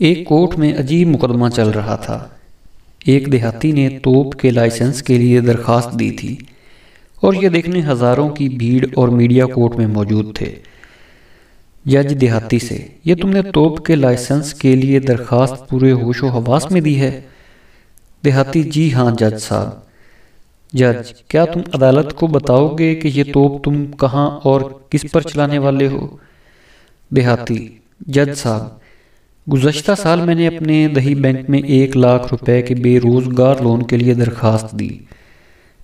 ایک کورٹ میں عجیب مقدمہ چل رہا تھا۔ ایک دیہاتی نے توپ کے لائسنس کے لیے درخواست دی تھی اور یہ دیکھنے ہزاروں کی بھیڑ اور میڈیا کورٹ میں موجود تھے۔ جج دیہاتی سے، یہ تم نے توپ کے لائسنس کے لیے درخواست پورے ہوش و حواس میں دی ہے؟ دیہاتی: جی ہاں جج صاحب۔ جج: کیا تم عدالت کو بتاؤ گے کہ یہ توپ تم کہاں اور کس پر چلانے والے ہو؟ دیہاتی: جج صاحب، گزشتہ سال میں نے اپنے دیہی بینک میں 1,00,000 روپے کے بے روزگار لون کے لیے درخواست دی۔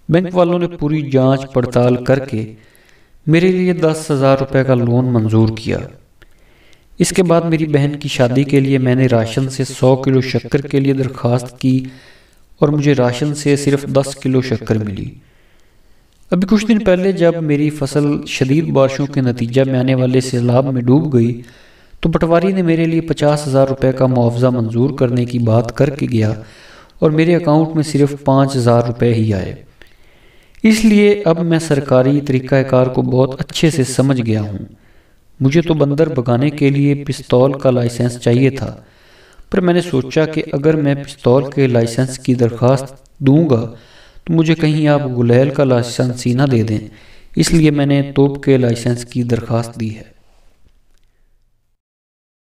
بینک والوں نے پوری جانچ پڑتال کر کے میرے لیے 10,000 روپے کا لون منظور کیا۔ اس کے بعد میری بہن کی شادی کے لیے میں نے راشن سے 100 کلو شکر کے لیے درخواست کی اور مجھے راشن سے صرف 10 کلو شکر ملی۔ ابھی کچھ دن پہلے جب میری فصل شدید بارشوں کے نتیجہ میں آنے والے سیلاب میں ڈوب گئی تو پٹواری نے میرے لیے 50,000 روپے کا معاوضہ منظور کرنے کی بات کر کے گیا اور میرے اکاؤنٹ میں صرف 5,000 روپے ہی آئے۔ اس لیے اب میں سرکاری طریقہ کار کو بہت اچھے سے سمجھ گیا ہوں۔ مجھے تو بندر بھگانے کے لیے پستول کا لائسنس چاہیے تھا، پر میں نے سوچا کہ اگر میں پستول کے لائسنس کی درخواست دوں گا تو مجھے کہیں آپ گلیل کا لائسنس ہی نہ دے دیں، اس لیے میں نے توپ کے لائسنس کی درخواست دی ہے۔